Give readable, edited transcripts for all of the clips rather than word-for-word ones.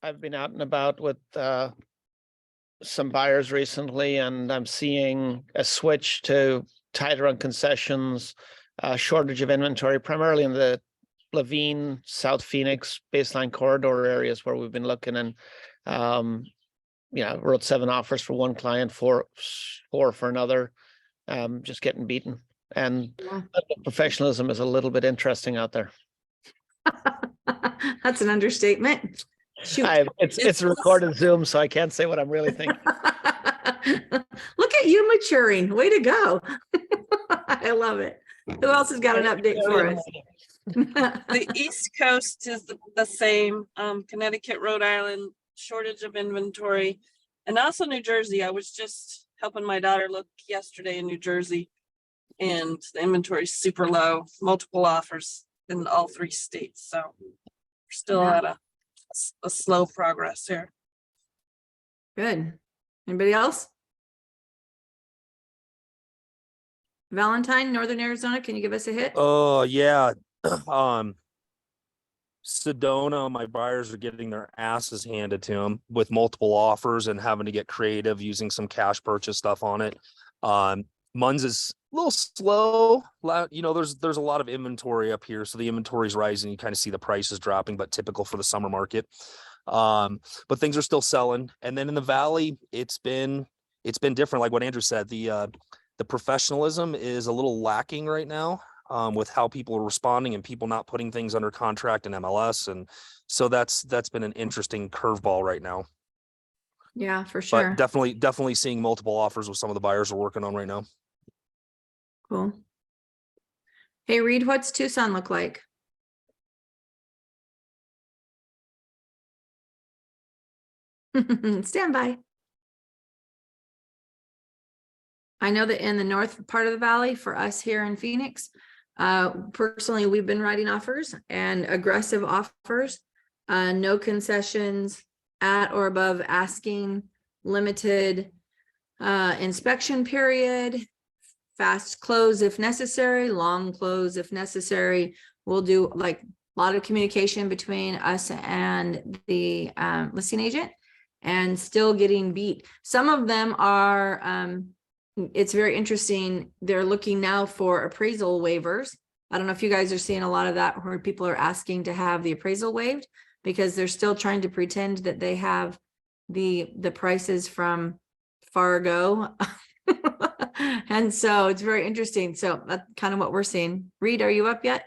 I've been out and about with some buyers recently, and I'm seeing a switch to tighter on concessions, shortage of inventory, primarily in the Levine, South Phoenix, Baseline corridor areas where we've been looking, and wrote 7 offers for one client, four for another, just getting beaten. And Yeah. professionalism is a little bit interesting out there. That's an understatement. Shoot. It's a recorded Zoom, so I can't say what I'm really thinking. Look at you maturing. Way to go. I love it. Who else has got an update for us? The East Coast is the same. Connecticut, Rhode Island, shortage of inventory. And also New Jersey. I was just helping my daughter look yesterday in New Jersey, and the inventory is super low, multiple offers in all 3 states. So we're still at a slow progress here. Good. Anybody else? Valentine, Northern Arizona, can you give us a hit? Oh yeah. Sedona, my buyers are getting their asses handed to them with multiple offers and having to get creative using some cash purchase stuff on it. Munz is a little slow. There's a lot of inventory up here, so the inventory is rising. You kind of see the prices dropping, but typical for the summer market. But things are still selling. And then in the Valley, it's been different. Like what Andrew said, the professionalism is a little lacking right now. With how people are responding and people not putting things under contract in MLS. And so that's been an interesting curveball right now. Yeah, for sure. But definitely seeing multiple offers with some of the buyers we're working on right now. Cool. Hey, Reed, what's Tucson look like? Stand by. I know that in the north part of the valley, for us here in Phoenix, personally, we've been writing offers and aggressive offers, no concessions, at or above asking, limited inspection period, fast close if necessary, long close if necessary. We'll do like a lot of communication between us and the listing agent, and still getting beat. Some of them are it's very interesting. They're looking now for appraisal waivers. I don't know if you guys are seeing a lot of that where people are asking to have the appraisal waived because they're still trying to pretend that they have the prices from Fargo. And so it's very interesting. So that's kind of what we're seeing. Reed, are you up yet?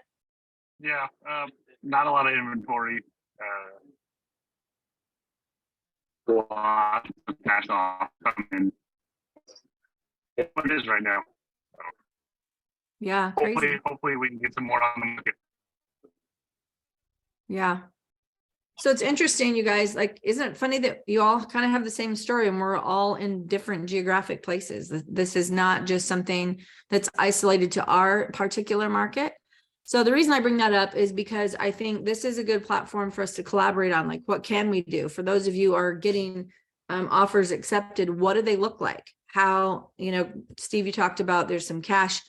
Yeah, not a lot of inventory. Cash off coming. What it is right now. So Yeah, crazy. hopefully we can get some more on the market. Yeah. So it's interesting, you guys, like, isn't it funny that you all kind of have the same story and we're all in different geographic places? This is not just something that's isolated to our particular market. So the reason I bring that up is because I think this is a good platform for us to collaborate on. Like, what can we do? For those of you who are getting offers accepted, what do they look like? How, Steve, you talked about there's some cash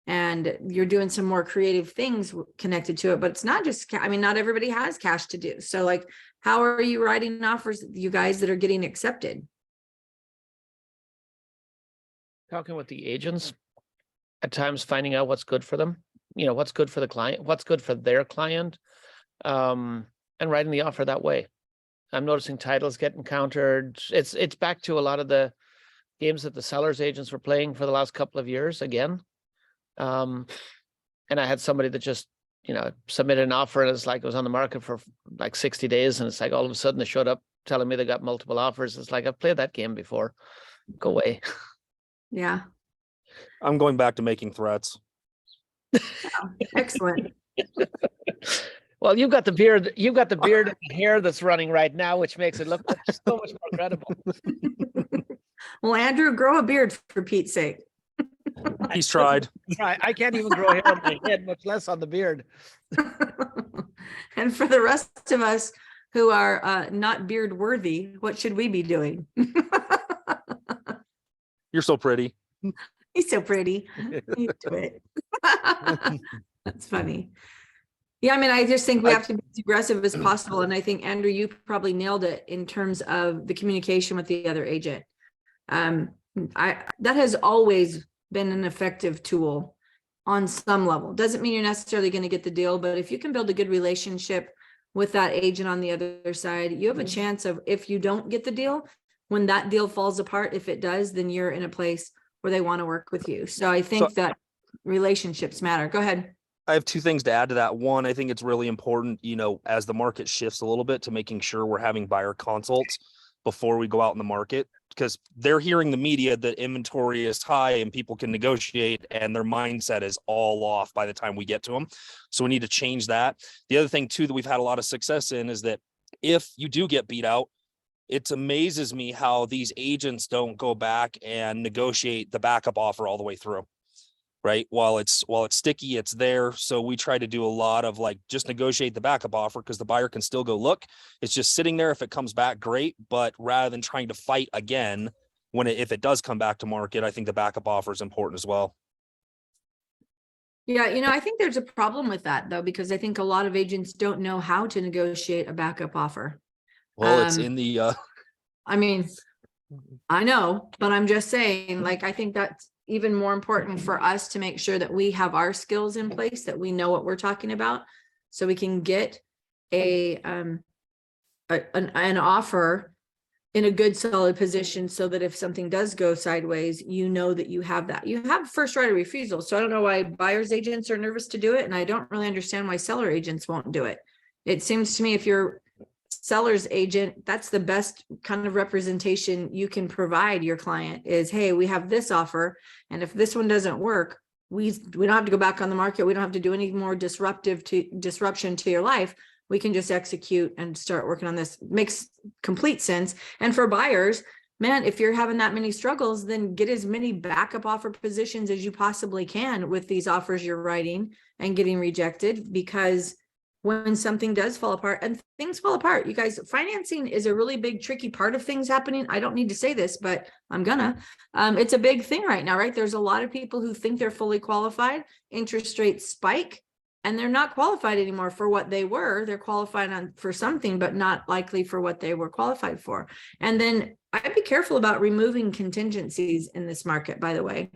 and you're doing some more creative things connected to it, but it's not just, not everybody has cash to do. So like, how are you writing offers, you guys that are getting accepted? Talking with the agents, at times finding out what's good for them, what's good for the client, what's good for their client, and writing the offer that way. I'm noticing titles getting countered. It's back to a lot of the games that the sellers agents were playing for the last couple of years again. And I had somebody that just, submitted an offer and it's like it was on the market for like 60 days. And it's like all of a sudden they showed up telling me they got multiple offers. It's like, I've played that game before. Go away. Yeah. I'm going back to making threats. Excellent. Well, you've got the beard and hair that's running right now, which makes it look so much more credible. Well, Andrew, grow a beard for Pete's sake. He's tried. I can't even grow hair on my head, much less on the beard. And for the rest of us who are not beard worthy, what should we be doing? You're so pretty. He's so pretty. You do it. That's funny. Yeah, I mean, I just think we I- have to be as aggressive as possible. And I think, Andrew, you probably nailed it in terms of the communication with the other agent. That has always been an effective tool on some level. Doesn't mean you're necessarily going to get the deal, but if you can build a good relationship with that agent on the other side, you have a chance of, if you don't get the deal, when that deal falls apart, if it does, then you're in a place where they want to work with you. So I think that relationships matter. Go ahead. I have two things to add to that. One, I think it's really important, as the market shifts a little bit, to making sure we're having buyer consults before we go out in the market, because they're hearing the media that inventory is high and people can negotiate, and their mindset is all off by the time we get to them. So we need to change that. The other thing too that we've had a lot of success in is that if you do get beat out, it amazes me how these agents don't go back and negotiate the backup offer all the way through. Right. While it's sticky, it's there. So we try to do a lot of just negotiate the backup offer, because the buyer can still go look. It's just sitting there. If it comes back, great. But rather than trying to fight again, if it does come back to market, I think the backup offer is important as well. Yeah, I think there's a problem with that though, because I think a lot of agents don't know how to negotiate a backup offer. Well, it's Um, in the I mean, I know, but I'm just saying, I think that's even more important for us to make sure that we have our skills in place, that we know what we're talking about, so we can get an offer in a good solid position, so that if something does go sideways, that you have that. You have first right of refusal. So I don't know why buyer's agents are nervous to do it, and I don't really understand why seller agents won't do it. It seems to me if you're seller's agent, that's the best kind of representation you can provide your client is, hey, we have this offer, and if this one doesn't work, we don't have to go back on the market. We don't have to do any more disruption to your life. We can just execute and start working on this. Makes complete sense. And for buyers, man, if you're having that many struggles, then get as many backup offer positions as you possibly can with these offers you're writing and getting rejected, because when something does fall apart, and things fall apart, you guys, financing is a really big, tricky part of things happening. I don't need to say this, but I'm gonna. It's a big thing right now, right? There's a lot of people who think they're fully qualified. Interest rates spike, and they're not qualified anymore for what they were. They're qualified for something, but not likely for what they were qualified for. And then I'd be careful about removing contingencies in this market, by the way.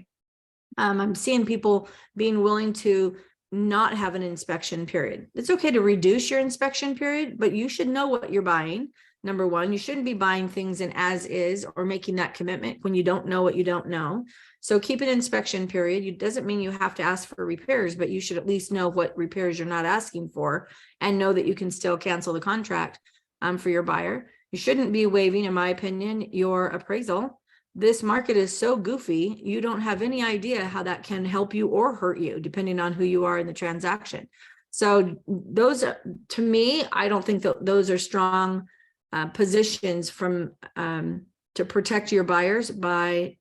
I'm seeing people being willing to not have an inspection period. It's okay to reduce your inspection period, but you should know what you're buying. Number one, you shouldn't be buying things in as is or making that commitment when you don't know what you don't know. So keep an inspection period. It doesn't mean you have to ask for repairs, but you should at least know what repairs you're not asking for, and know that you can still cancel the contract for your buyer. You shouldn't be waiving, in my opinion, your appraisal. This market is so goofy, you don't have any idea how that can help you or hurt you, depending on who you are in the transaction. So those, to me, I don't think that those are strong positions to protect your buyers by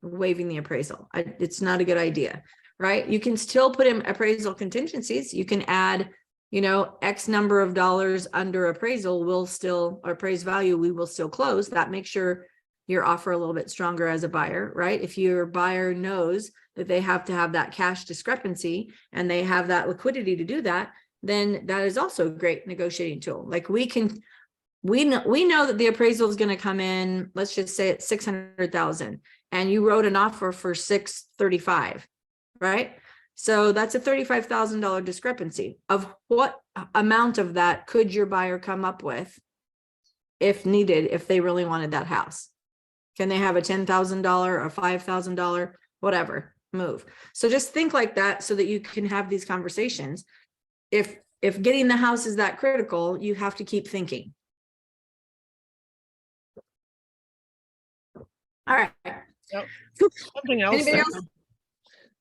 waiving the appraisal. It's not a good idea, right? You can still put in appraisal contingencies. You can add, X number of dollars under appraisal will still, or appraised value, we will still close. That makes your offer a little bit stronger as a buyer, right? If your buyer knows that they have to have that cash discrepancy and they have that liquidity to do that, then that is also a great negotiating tool. We know that the appraisal is going to come in, let's just say it's 600,000, and you wrote an offer for 635, right? So that's a $35,000 discrepancy. Of what amount of that could your buyer come up with if needed, if they really wanted that house? Can they have a $10,000 or $5,000, whatever move? So just think like that so that you can have these conversations. If getting the house is that critical, you have to keep thinking. All right. Yep. Something else. Anybody else?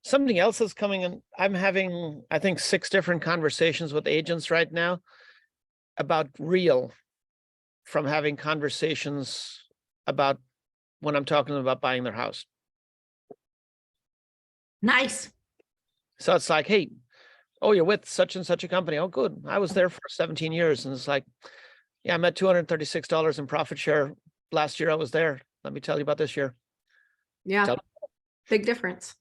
Something else is coming in. I'm having, I think, 6 different conversations with agents right now about real, from having conversations about when I'm talking about buying their house. Nice. So it's like, hey, oh, you're with such and such a company. Oh, good. I was there for 17 years. And it's like, yeah, I'm at $236 in profit share. Last year I was there. Let me tell you about this year. Yeah. Tell- Big difference.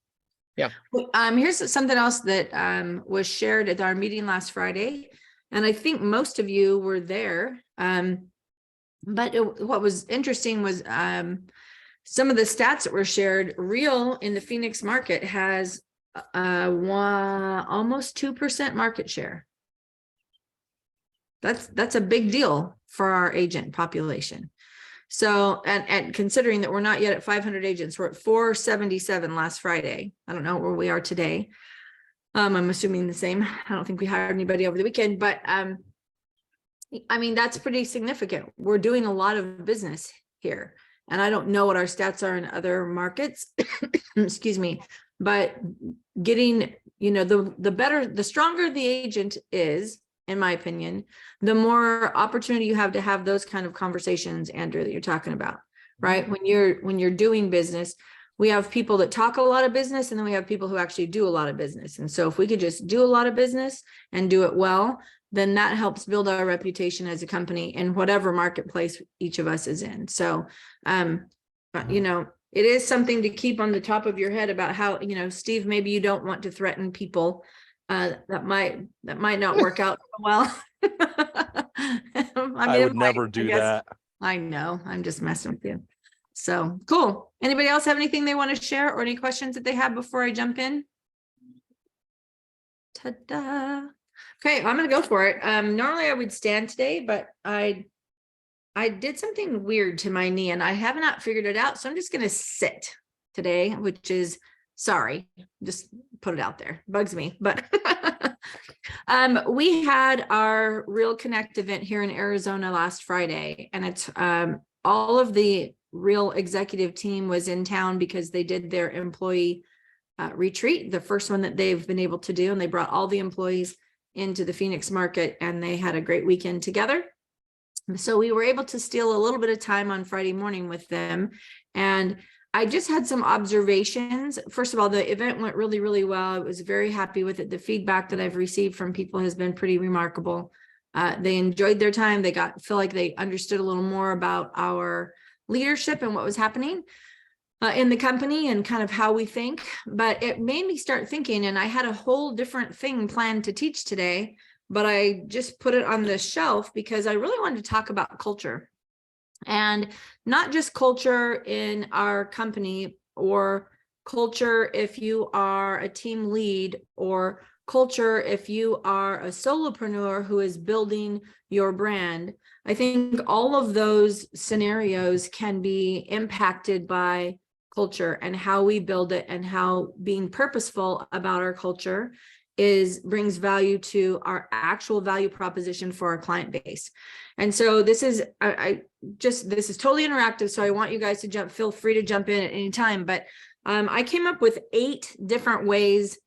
Here's something else that was shared at our meeting last Friday, and I think most of you were there. But what was interesting was some of the stats that were shared. Real in the Phoenix market has almost 2% market share. That's a big deal for our agent population. So, and considering that we're not yet at 500 agents, we're at 477 last Friday. I don't know where we are today. I'm assuming the same. I don't think we hired anybody over the weekend, but I mean, that's pretty significant. We're doing a lot of business here. And I don't know what our stats are in other markets, excuse me, but getting, you know, the stronger the agent is, in my opinion, the more opportunity you have to have those kind of conversations, Andrew, that you're talking about, right? When you're doing business, we have people that talk a lot of business, and then we have people who actually do a lot of business. And so if we could just do a lot of business and do it well, then that helps build our reputation as a company in whatever marketplace each of us is in. So, you know, it is something to keep on the top of your head about how, you know, Steve, maybe you don't want to threaten people. That might not work out well. I would never do that. I know, I'm just messing with you. So cool. Anybody else have anything they want to share or any questions that they have before I jump in? Ta-da. Okay, I'm gonna go for it. Normally I would stand today, but I did something weird to my knee and I have not figured it out. So I'm just gonna sit today, which is sorry, just put it out there. Bugs me, but we had our Real Connect event here in Arizona last Friday, and it's all of the Real executive team was in town because they did their employee retreat, the first one that they've been able to do, and they brought all the employees into the Phoenix market and they had a great weekend together. So we were able to steal a little bit of time on Friday morning with them, and I just had some observations. First of all, the event went really, really well. I was very happy with it. The feedback that I've received from people has been pretty remarkable. They enjoyed their time. They feel like they understood a little more about our leadership and what was happening in the company and kind of how we think. But it made me start thinking, and I had a whole different thing planned to teach today, but I just put it on the shelf because I really wanted to talk about culture. And not just culture in our company, or culture if you are a team lead, or culture if you are a solopreneur who is building your brand. I think all of those scenarios can be impacted by culture and how we build it, and how being purposeful about our culture brings value to our actual value proposition for our client base. And so this is, this is totally interactive. So I want you guys to feel free to jump in at any time, but I came up with 8 different ways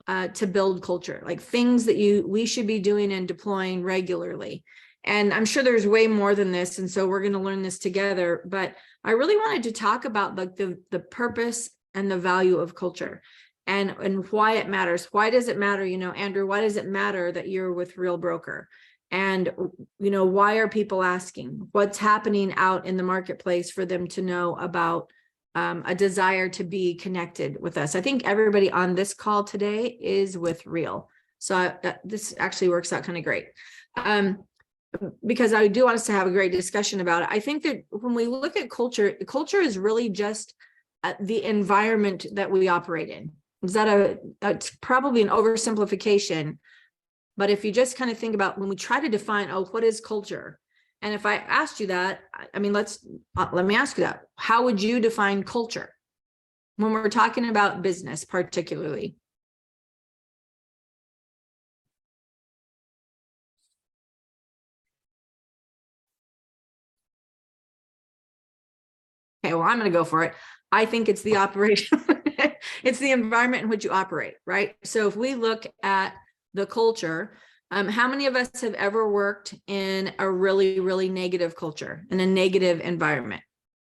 to build culture, like things that we should be doing and deploying regularly. And I'm sure there's way more than this. And so we're going to learn this together, but I really wanted to talk about like the purpose and the value of culture. And why it matters. Why does it matter? You know, Andrew, why does it matter that you're with Real Broker? And, you know, why are people asking? What's happening out in the marketplace for them to know about a desire to be connected with us? I think everybody on this call today is with Real. So this actually works out kind of great. Because I do want us to have a great discussion about it. I think that when we look at culture is really just the environment that we operate in. That's probably an oversimplification, but if you just kind of think about when we try to define, what is culture? And if I asked you that, I mean, let me ask you that. How would you define culture when we're talking about business, particularly? Okay, well, I'm going to go for it. I think it's the operation. It's the environment in which you operate, right? So if we look at the culture, how many of us have ever worked in a really, really negative culture, in a negative environment,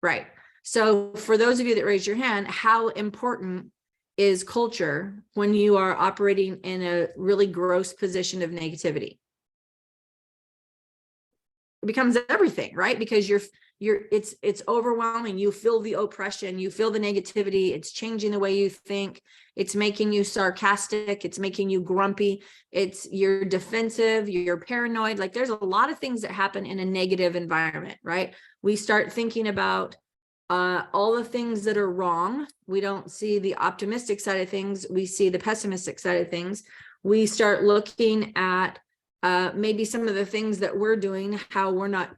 right? So for those of you that raised your hand, how important is culture when you are operating in a really gross position of negativity? becomes everything, right? Because it's overwhelming. You feel the oppression, you feel the negativity. It's changing the way you think. It's making you sarcastic. It's making you grumpy. You're defensive, you're paranoid. Like there's a lot of things that happen in a negative environment, right? We start thinking about all the things that are wrong. We don't see the optimistic side of things. We see the pessimistic side of things. We start looking at maybe some of the things that we're doing, how we're not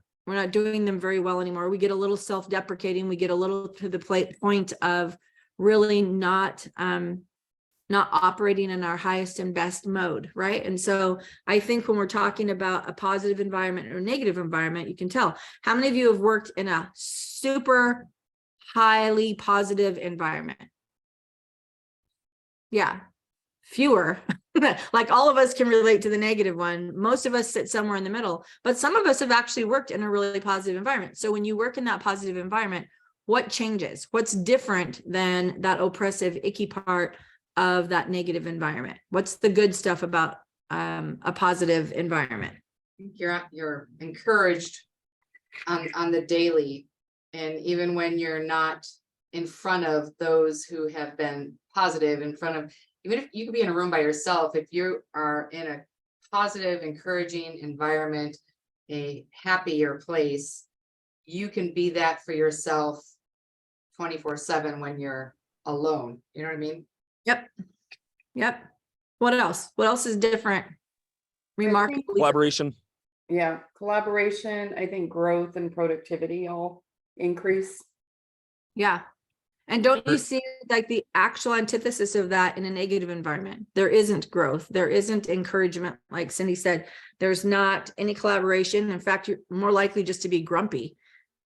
doing them very well anymore. We get a little self-deprecating. We get a little to the point of really not operating in our highest and best mode, right? And so I think when we're talking about a positive environment or a negative environment, you can tell. How many of you have worked in a super highly positive environment? Yeah, fewer. Like all of us can relate to the negative one. Most of us sit somewhere in the middle, but some of us have actually worked in a really positive environment. So when you work in that positive environment, what changes? What's different than that oppressive, icky part of that negative environment? What's the good stuff about a positive environment? You're encouraged on the daily, and even when you're not in front of those who have been positive, in front of, even if you could be in a room by yourself, if you are in a positive, encouraging environment, a happier place, you can be that for yourself 24/7 when you're alone. You know what I mean? Yep. What else? What else is different? Remarkably. Collaboration. Yeah, collaboration, I think growth and productivity all increase. Yeah. And don't you Or- see like the actual antithesis of that in a negative environment? There isn't growth. There isn't encouragement. Like Cindy said, there's not any collaboration. In fact, you're more likely just to be grumpy,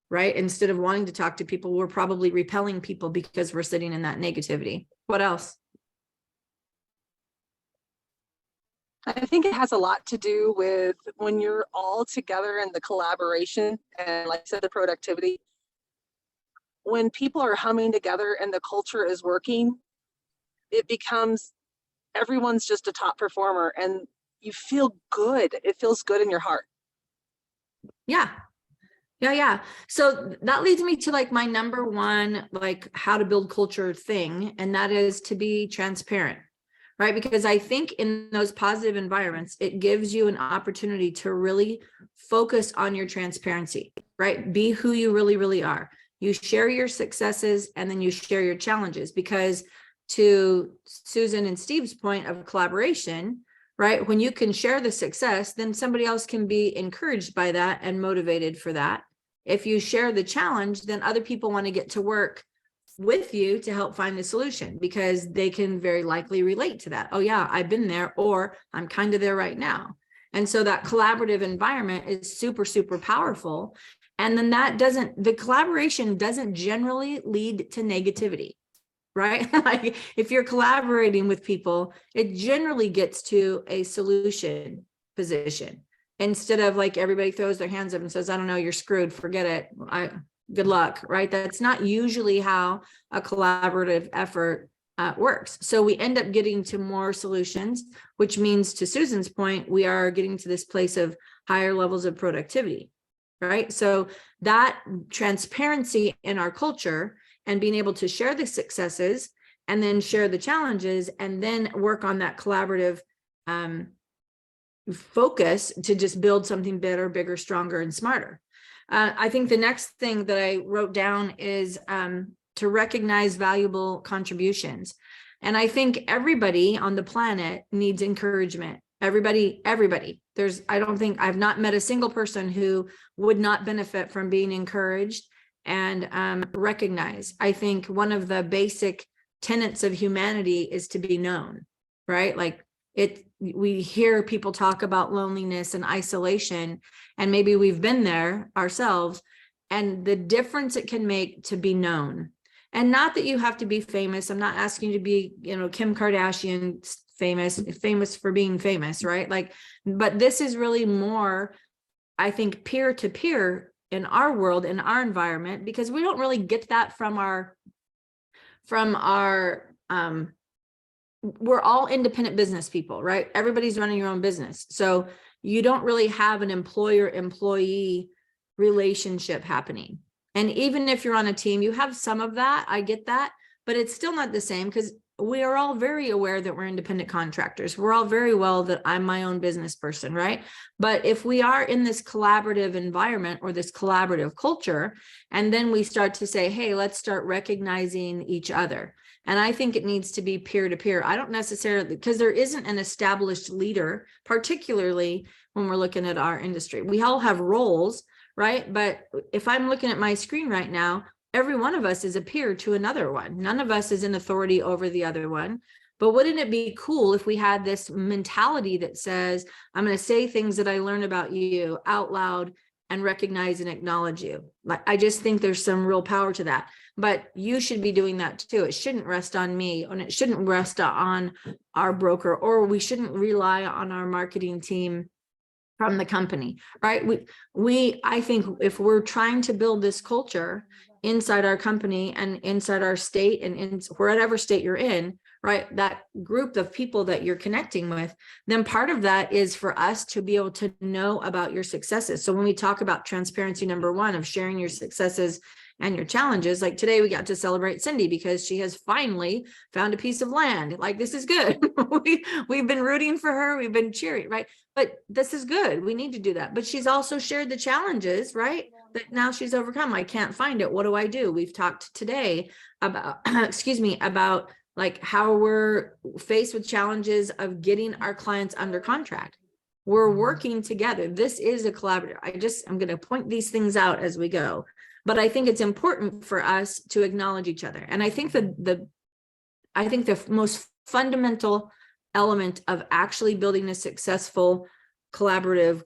right? Instead of wanting to talk to people, we're probably repelling people because we're sitting in that negativity. What else? I think it has a lot to do with when you're all together in the collaboration and, like I said, the productivity. When people are humming together and the culture is working, it becomes everyone's just a top performer and you feel good. It feels good in your heart. Yeah. So that leads me to like my number one, like how to build culture thing. And that is to be transparent, right? Because I think in those positive environments, it gives you an opportunity to really focus on your transparency, right? Be who you really, really are. You share your successes and then you share your challenges, because to Susan and Steve's point of collaboration, right? When you can share the success, then somebody else can be encouraged by that and motivated for that. If you share the challenge, then other people want to get to work with you to help find the solution, because they can very likely relate to that. Oh yeah, I've been there, or I'm kind of there right now. And so that collaborative environment is super, super powerful. And then the collaboration doesn't generally lead to negativity, right? Like if you're collaborating with people, it generally gets to a solution position instead of like everybody throws their hands up and says, I don't know, you're screwed, forget it. Good luck, right? That's not usually how a collaborative effort works. So we end up getting to more solutions, which means, to Susan's point, we are getting to this place of higher levels of productivity, right? So that transparency in our culture and being able to share the successes and then share the challenges and then work on that collaborative focus to just build something better, bigger, stronger, and smarter. I think the next thing that I wrote down is to recognize valuable contributions. And I think everybody on the planet needs encouragement. Everybody. I've not met a single person who would not benefit from being encouraged and recognized. I think one of the basic tenets of humanity is to be known, right? Like we hear people talk about loneliness and isolation, and maybe we've been there ourselves, and the difference it can make to be known. And not that you have to be famous. I'm not asking you to be, Kim Kardashian famous for being famous, right? Like, but this is really more, I think, peer to peer in our world, in our environment, because we don't really get that from our we're all independent business people, right? Everybody's running your own business. So you don't really have an employer-employee relationship happening. And even if you're on a team, you have some of that, I get that, but it's still not the same because we are all very aware that we're independent contractors. We're all very well that I'm my own business person, right? But if we are in this collaborative environment or this collaborative culture, and then we start to say, hey, let's start recognizing each other. And I think it needs to be peer to peer. I don't necessarily, because there isn't an established leader, particularly when we're looking at our industry. We all have roles, right? But if I'm looking at my screen right now, every one of us is a peer to another one. None of us is in authority over the other one. But wouldn't it be cool if we had this mentality that says, I'm going to say things that I learn about you out loud and recognize and acknowledge you? Like, I just think there's some real power to that. But you should be doing that too. It shouldn't rest on me, and it shouldn't rest on our broker, or we shouldn't rely on our marketing team from the company, right? I think if we're trying to build this culture inside our company and inside our state and in whatever state you're in, right, that group of people that you're connecting with, then part of that is for us to be able to know about your successes. So when we talk about transparency, number one, of sharing your successes and your challenges, like today we got to celebrate Cindy because she has finally found a piece of land. Like, this is good. We've been rooting for her. We've been cheering, right? But this is good. We need to do that. But she's also shared the challenges, right? That now she's overcome. I can't find it. What do I do? We've talked today about, excuse me, about like how we're faced with challenges of getting our clients under contract. We're working together. This is a collaborative. I'm going to point these things out as we go. But I think it's important for us to acknowledge each other. And I think the most fundamental element of actually building a successful collaborative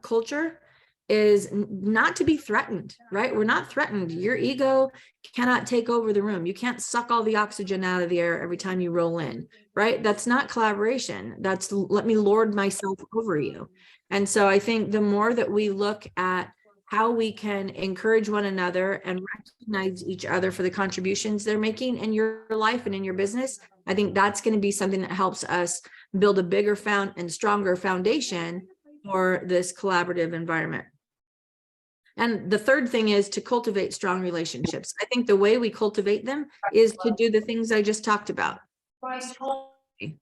culture is not to be threatened, right? We're not threatened. Your ego cannot take over the room. You can't suck all the oxygen out of the air every time you roll in, right? That's not collaboration. That's let me lord myself over you. And so I think the more that we look at how we can encourage one another and recognize each other for the contributions they're making in your life and in your business, I think that's going to be something that helps us build a bigger and stronger foundation for this collaborative environment. And the third thing is to cultivate strong relationships. I think the way we cultivate them is to do the things I just talked about. There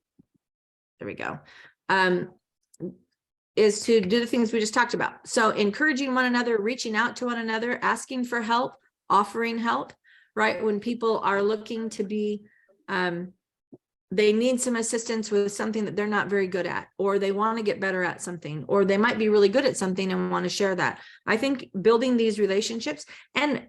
we go. Is to do the things we just talked about. So encouraging one another, reaching out to one another, asking for help, offering help, right? When people are looking to be, they need some assistance with something that they're not very good at, or they want to get better at something, or they might be really good at something and want to share that. I think building these relationships and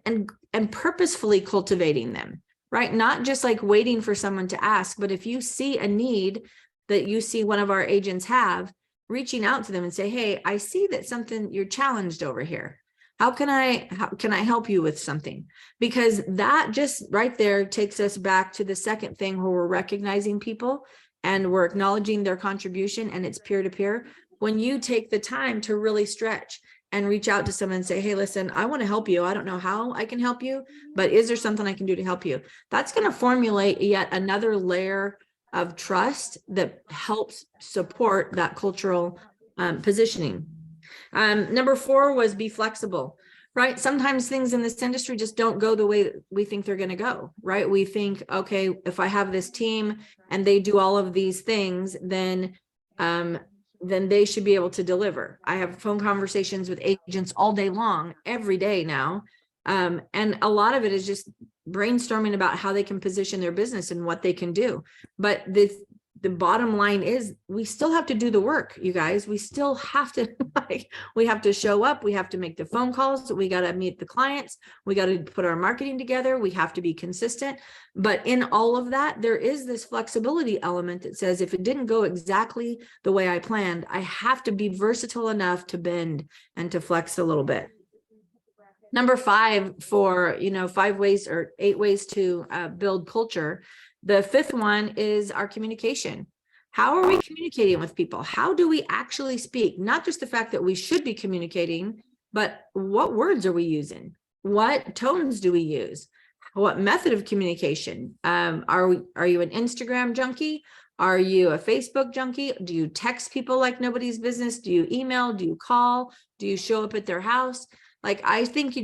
purposefully cultivating them, right? Not just like waiting for someone to ask, but if you see a need that you see one of our agents have, reaching out to them and say, hey, I see that something you're challenged over here. How can I help you with something? Because that just right there takes us back to the second thing where we're recognizing people and we're acknowledging their contribution, and it's peer to peer. When you take the time to really stretch and reach out to someone and say, hey, listen, I want to help you. I don't know how I can help you, but is there something I can do to help you? That's going to formulate yet another layer of trust that helps support that cultural positioning. Number 4 was be flexible, right? Sometimes things in this industry just don't go the way that we think they're going to go, right? We think, okay, if I have this team and they do all of these things, then they should be able to deliver. I have phone conversations with agents all day long, every day now. And a lot of it is just brainstorming about how they can position their business and what they can do. But the bottom line is we still have to do the work, you guys. We still have to, we have to show up. We have to make the phone calls. We got to meet the clients. We got to put our marketing together. We have to be consistent. But in all of that, there is this flexibility element that says, if it didn't go exactly the way I planned, I have to be versatile enough to bend and to flex a little bit. Number 5 for, 5 ways or 8 ways to build culture. The 5th one is our communication. How are we communicating with people? How do we actually speak? Not just the fact that we should be communicating, but what words are we using? What tones do we use? What method of communication? Are you an Instagram junkie? Are you a Facebook junkie? Do you text people like nobody's business? Do you email? Do you call? Do you show up at their house? Like, I think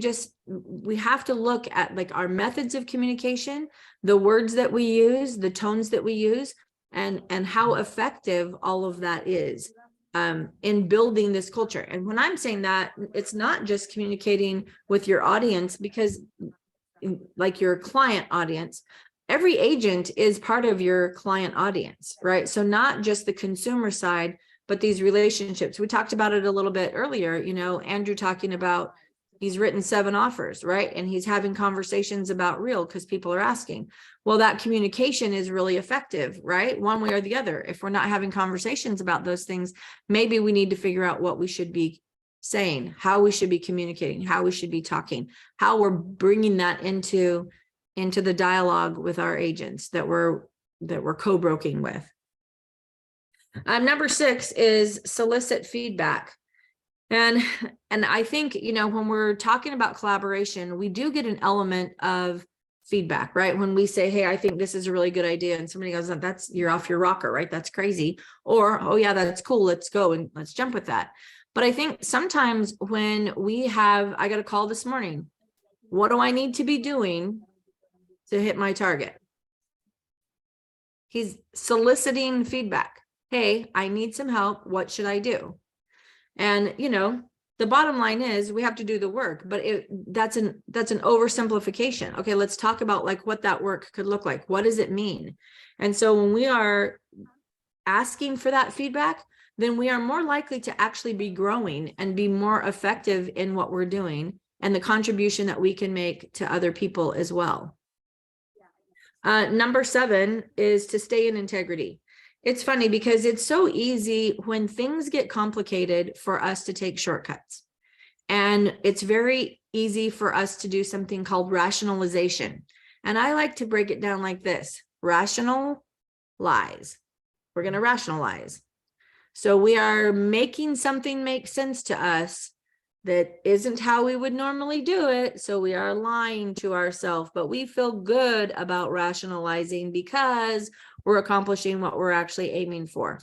we have to look at like our methods of communication, the words that we use, the tones that we use, and how effective all of that is in building this culture. And when I'm saying that, it's not just communicating with your audience, because like your client audience, every agent is part of your client audience, right? So not just the consumer side, but these relationships. We talked about it a little bit earlier, you know, Andrew talking about he's written 7 offers, right? And he's having conversations about real because people are asking. Well, that communication is really effective, right? One way or the other. If we're not having conversations about those things, maybe we need to figure out what we should be saying, how we should be communicating, how we should be talking, how we're bringing that into the dialogue with our agents that we're co-broking with. Number 6 is solicit feedback. And I think, you know, when we're talking about collaboration, we do get an element of feedback, right? When we say, hey, I think this is a really good idea. And somebody goes, you're off your rocker, right? That's crazy. Or, oh yeah, that's cool. Let's go and let's jump with that. But I think sometimes when I got a call this morning, what do I need to be doing to hit my target? He's soliciting feedback. Hey, I need some help. What should I do? And, you know, the bottom line is we have to do the work, but that's an oversimplification. Okay, let's talk about like what that work could look like. What does it mean? And so when we are asking for that feedback, then we are more likely to actually be growing and be more effective in what we're doing and the contribution that we can make to other people as well. Number 7 is to stay in integrity. It's funny because it's so easy when things get complicated for us to take shortcuts. And it's very easy for us to do something called rationalization. And I like to break it down like this: rational lies. We're going to rationalize. So we are making something make sense to us that isn't how we would normally do it. So we are lying to ourselves, but we feel good about rationalizing because we're accomplishing what we're actually aiming for.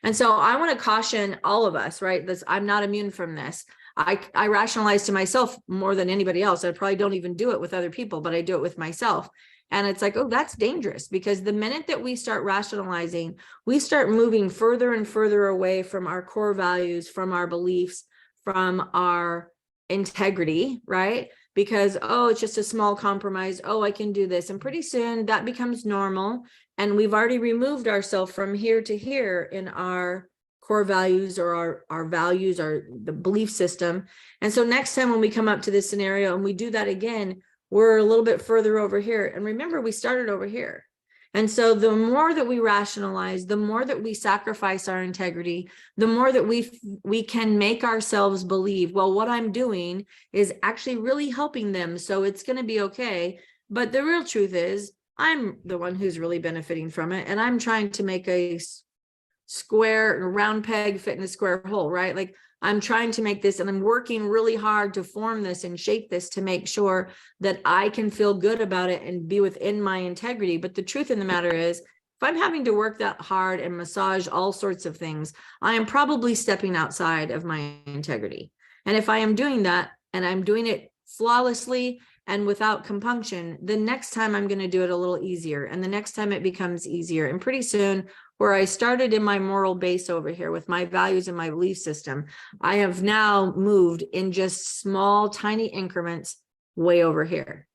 And so I want to caution all of us, right? I'm not immune from this. I rationalize to myself more than anybody else. I probably don't even do it with other people, but I do it with myself. And it's like, oh, that's dangerous, because the minute that we start rationalizing, we start moving further and further away from our core values, from our beliefs, from our integrity, right? Because, oh, it's just a small compromise. Oh, I can do this. And pretty soon that becomes normal. And we've already removed ourselves from here to here in our core values or our values or the belief system. And so next time when we come up to this scenario and we do that again, we're a little bit further over here. And remember, we started over here. And so the more that we rationalize, the more that we sacrifice our integrity, the more that we can make ourselves believe, well, what I'm doing is actually really helping them, so it's going to be okay. But the real truth is, I'm the one who's really benefiting from it. And I'm trying to make a round peg fit in a square hole, right? Like, I'm trying to make this, and I'm working really hard to form this and shape this to make sure that I can feel good about it and be within my integrity. But the truth in the matter is, if I'm having to work that hard and massage all sorts of things, I am probably stepping outside of my integrity. And if I am doing that and I'm doing it flawlessly and without compunction, the next time I'm going to do it a little easier. And the next time it becomes easier. And pretty soon, where I started in my moral base over here with my values and my belief system, I have now moved in just small, tiny increments way over here.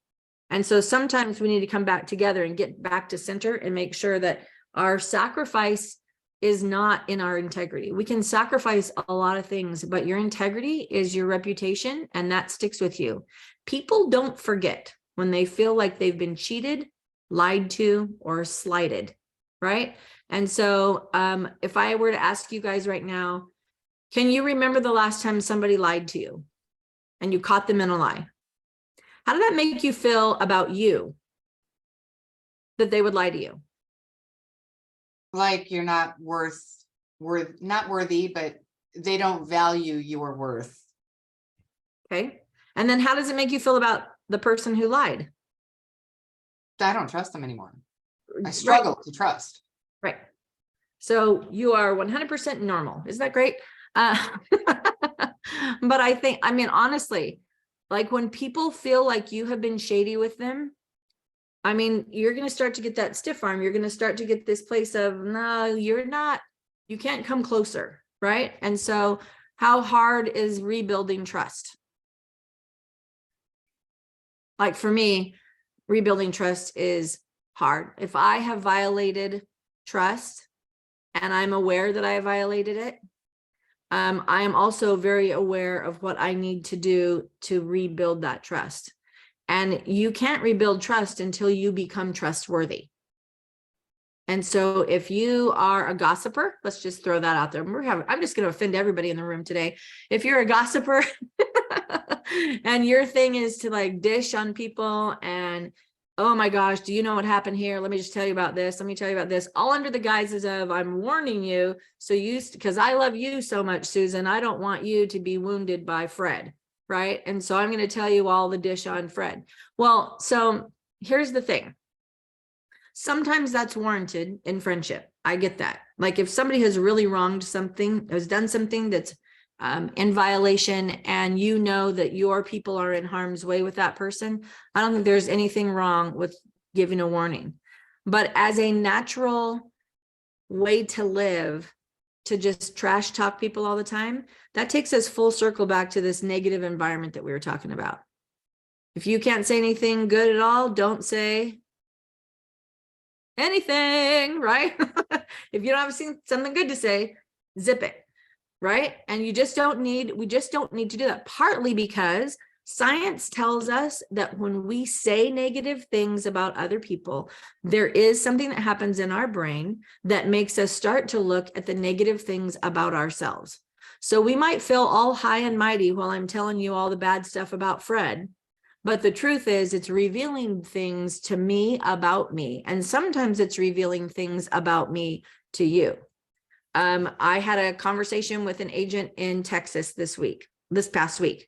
And so sometimes we need to come back together and get back to center and make sure that our sacrifice is not in our integrity. We can sacrifice a lot of things, but your integrity is your reputation, and that sticks with you. People don't forget when they feel like they've been cheated, lied to, or slighted, right? And so if I were to ask you guys right now, can you remember the last time somebody lied to you and you caught them in a lie? How did that make you feel about you, that they would lie to you? Like you're not not worthy, but they don't value your worth. Okay. And then how does it make you feel about the person who lied? I don't trust them anymore. I struggle to trust. Right. So you are 100% normal. Isn't that great? But I think, I mean, honestly, like when people feel like you have been shady with them, I mean, you're going to start to get that stiff arm. You're going to start to get this place of, no, you're not, you can't come closer. Right. And so how hard is rebuilding trust? Like for me, rebuilding trust is hard. If I have violated trust and I'm aware that I have violated it, I am also very aware of what I need to do to rebuild that trust. And you can't rebuild trust until you become trustworthy. And so if you are a gossiper, let's just throw that out there. I'm just going to offend everybody in the room today. If you're a gossiper and your thing is to like dish on people and, oh my gosh, do you know what happened here? Let me just tell you about this. Let me tell you about this, all under the guises of I'm warning you. So because I love you so much, Susan, I don't want you to be wounded by Fred. Right. And so I'm going to tell you all the dish on Fred. Well, so here's the thing. Sometimes that's warranted in friendship. I get that. Like if somebody has really wronged something, has done something that's in violation, and you know that your people are in harm's way with that person, I don't think there's anything wrong with giving a warning. But as a natural way to live, to just trash talk people all the time, that takes us full circle back to this negative environment that we were talking about. If you can't say anything good at all, don't say anything, right? If you don't have something good to say, zip it, right? And we just don't need to do that, partly because science tells us that when we say negative things about other people, there is something that happens in our brain that makes us start to look at the negative things about ourselves. So we might feel all high and mighty while I'm telling you all the bad stuff about Fred, but the truth is it's revealing things to me about me. And sometimes it's revealing things about me to you. I had a conversation with an agent in Texas this past week.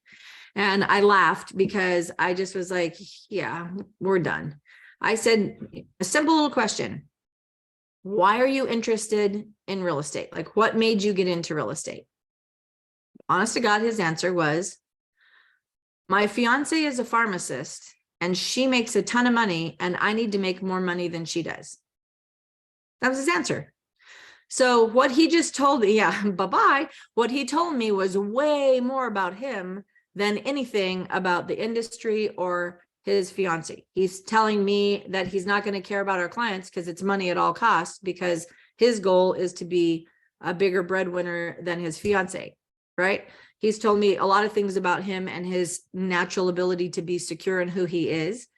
And I laughed because I just was like, yeah, we're done. I said, a simple little question. Why are you interested in real estate? Like, what made you get into real estate? Honest to God, his answer was, my fiance is a pharmacist and she makes a ton of money and I need to make more money than she does. That was his answer. So what he just told me, yeah, bye-bye. What he told me was way more about him than anything about the industry or his fiance. He's telling me that he's not going to care about our clients because it's money at all costs, because his goal is to be a bigger breadwinner than his fiance, right? He's told me a lot of things about him and his natural ability to be secure in who he is.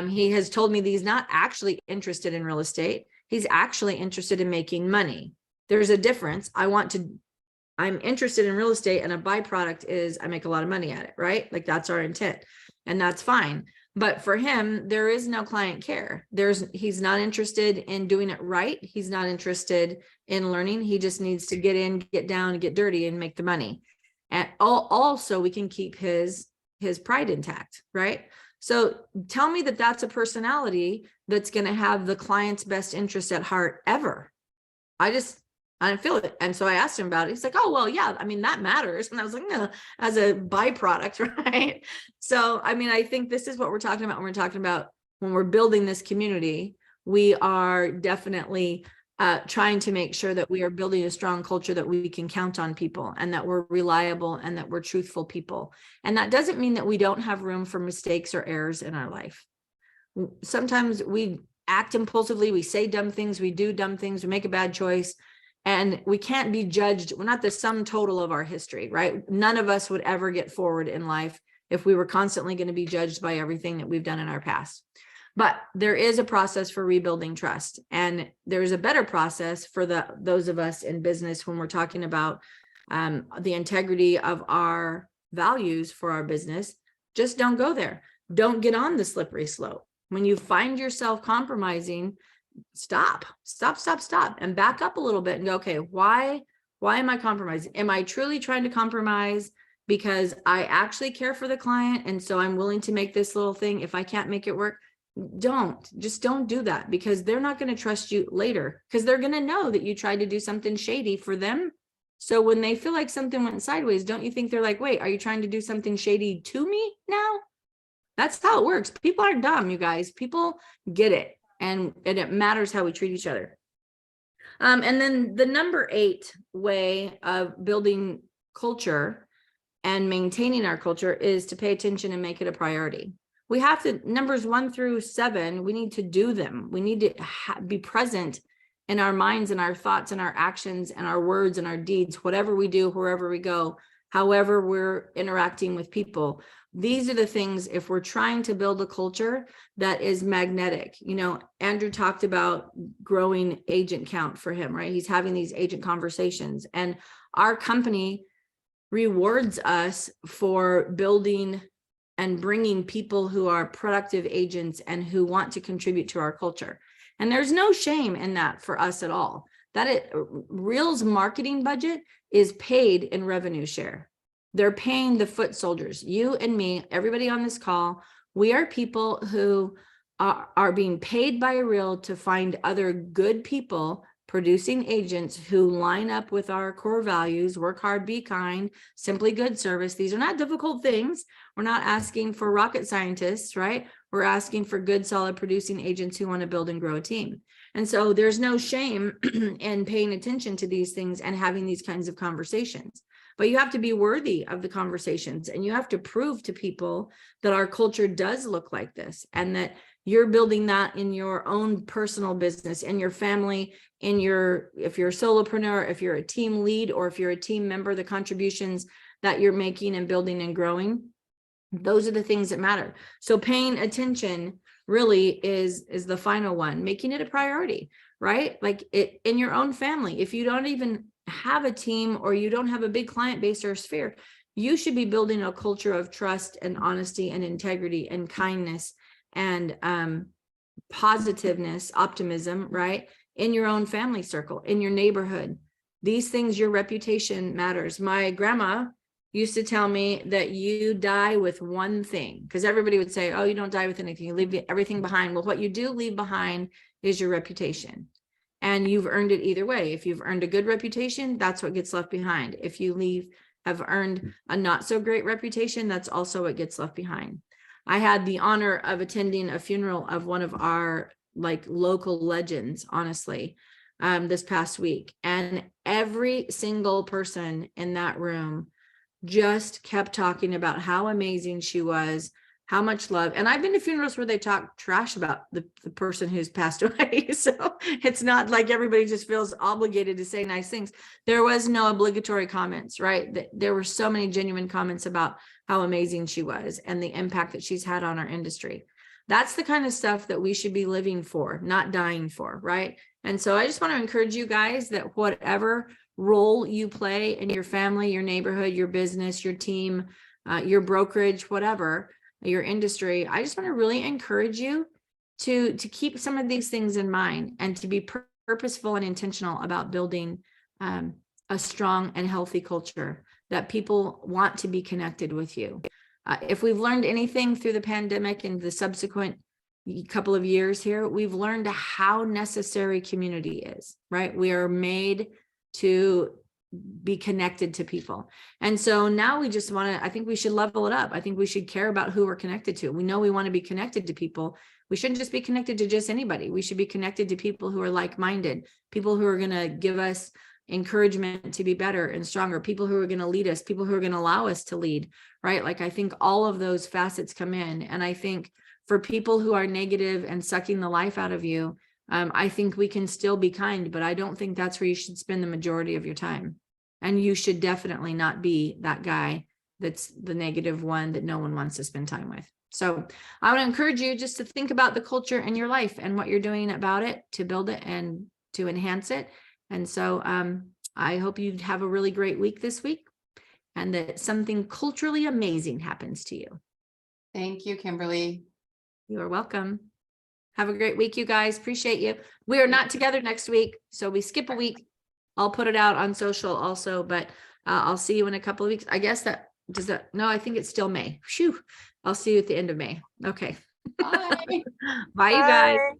He has told me that he's not actually interested in real estate. He's actually interested in making money. There's a difference. I'm interested in real estate, and a byproduct is I make a lot of money at it, right? Like that's our intent, and that's fine. But for him, there is no client care. He's not interested in doing it right. He's not interested in learning. He just needs to get in, get down, get dirty, and make the money. And also we can keep his pride intact, right? So tell me that that's a personality that's going to have the client's best interest at heart ever. I didn't feel it. And so I asked him about it. He's like, oh, well, yeah, I mean, that matters. And I was like, no, as a byproduct, right? So, I mean, I think this is what we're talking about when we're talking about when we're building this community. We are definitely trying to make sure that we are building a strong culture, that we can count on people and that we're reliable and that we're truthful people. And that doesn't mean that we don't have room for mistakes or errors in our life. Sometimes we act impulsively, we say dumb things, we do dumb things, we make a bad choice, and we can't be judged. We're not the sum total of our history, right? None of us would ever get forward in life if we were constantly going to be judged by everything that we've done in our past. But there is a process for rebuilding trust, and there's a better process for those of us in business when we're talking about the integrity of our values for our business. Just don't go there. Don't get on the slippery slope. When you find yourself compromising, stop, and back up a little bit and go, okay, why am I compromising? Am I truly trying to compromise because I actually care for the client, and so I'm willing to make this little thing if I can't make it work? just don't do that, because they're not going to trust you later, because they're going to know that you tried to do something shady for them. So when they feel like something went sideways, don't you think they're like, wait, are you trying to do something shady to me now? That's how it works. People aren't dumb, you guys. People get it. And it matters how we treat each other. And then the number 8 way of building culture and maintaining our culture is to pay attention and make it a priority. We have to, numbers 1 through 7, we need to do them. We need to be present in our minds and our thoughts and our actions and our words and our deeds, whatever we do, wherever we go, however we're interacting with people. These are the things, if we're trying to build a culture that is magnetic. You know, Andrew talked about growing agent count for him, right? He's having these agent conversations, and our company rewards us for building and bringing people who are productive agents and who want to contribute to our culture. And there's no shame in that for us at all. That Real's marketing budget is paid in revenue share. They're paying the foot soldiers, you and me, everybody on this call. We are people who are being paid by Real to find other good people, producing agents who line up with our core values: work hard, be kind, simply good service. These are not difficult things. We're not asking for rocket scientists, right? We're asking for good, solid producing agents who want to build and grow a team. And so there's no shame in paying attention to these things and having these kinds of conversations. But you have to be worthy of the conversations, and you have to prove to people that our culture does look like this, and that you're building that in your own personal business, in your family, in your, if you're a solopreneur, if you're a team lead, or if you're a team member, the contributions that you're making and building and growing. Those are the things that matter. So paying attention really is the final one, making it a priority, right? Like it in your own family. If you don't even have a team, or you don't have a big client base or sphere, you should be building a culture of trust and honesty and integrity and kindness and positiveness, optimism, right? In your own family circle, in your neighborhood. These things, your reputation matters. My grandma used to tell me that you die with one thing, because everybody would say, oh, you don't die with anything, you leave everything behind. Well, what you do leave behind is your reputation. And you've earned it either way. If you've earned a good reputation, that's what gets left behind. If you have earned a not so great reputation, that's also what gets left behind. I had the honor of attending a funeral of one of our local legends, honestly, this past week. And every single person in that room just kept talking about how amazing she was, how much love. And I've been to funerals where they talk trash about the person who's passed away. So it's not like everybody just feels obligated to say nice things. There was no obligatory comments, right? There were so many genuine comments about how amazing she was and the impact that she's had on our industry. That's the kind of stuff that we should be living for, not dying for, right? And so I just want to encourage you guys that whatever role you play in your family, your neighborhood, your business, your team, your brokerage, whatever, your industry, I just want to really encourage you to keep some of these things in mind and to be purposeful and intentional about building a strong and healthy culture that people want to be connected with you. If we've learned anything through the pandemic and the subsequent couple of years here, we've learned how necessary community is, right? We are made to be connected to people. And so now we just want to, I think we should level it up. I think we should care about who we're connected to. We know we want to be connected to people. We shouldn't just be connected to just anybody. We should be connected to people who are like-minded, people who are going to give us encouragement to be better and stronger, people who are going to lead us, people who are going to allow us to lead, right? Like, I think all of those facets come in. And I think for people who are negative and sucking the life out of you, I think we can still be kind, but I don't think that's where you should spend the majority of your time. And you should definitely not be that guy that's the negative one that no one wants to spend time with. So I would encourage you just to think about the culture in your life and what you're doing about it to build it and to enhance it. And so I hope you have a really great week this week and that something culturally amazing happens to you. Thank you, Kimberly. You are welcome. Have a great week, you guys. Appreciate you. We are not together next week, so we skip a week. I'll put it out on social also, but I'll see you in a couple of weeks. I guess no, I think it's still May. Phew. I'll see you at the end of May. Okay. Bye. Bye, you guys. Bye.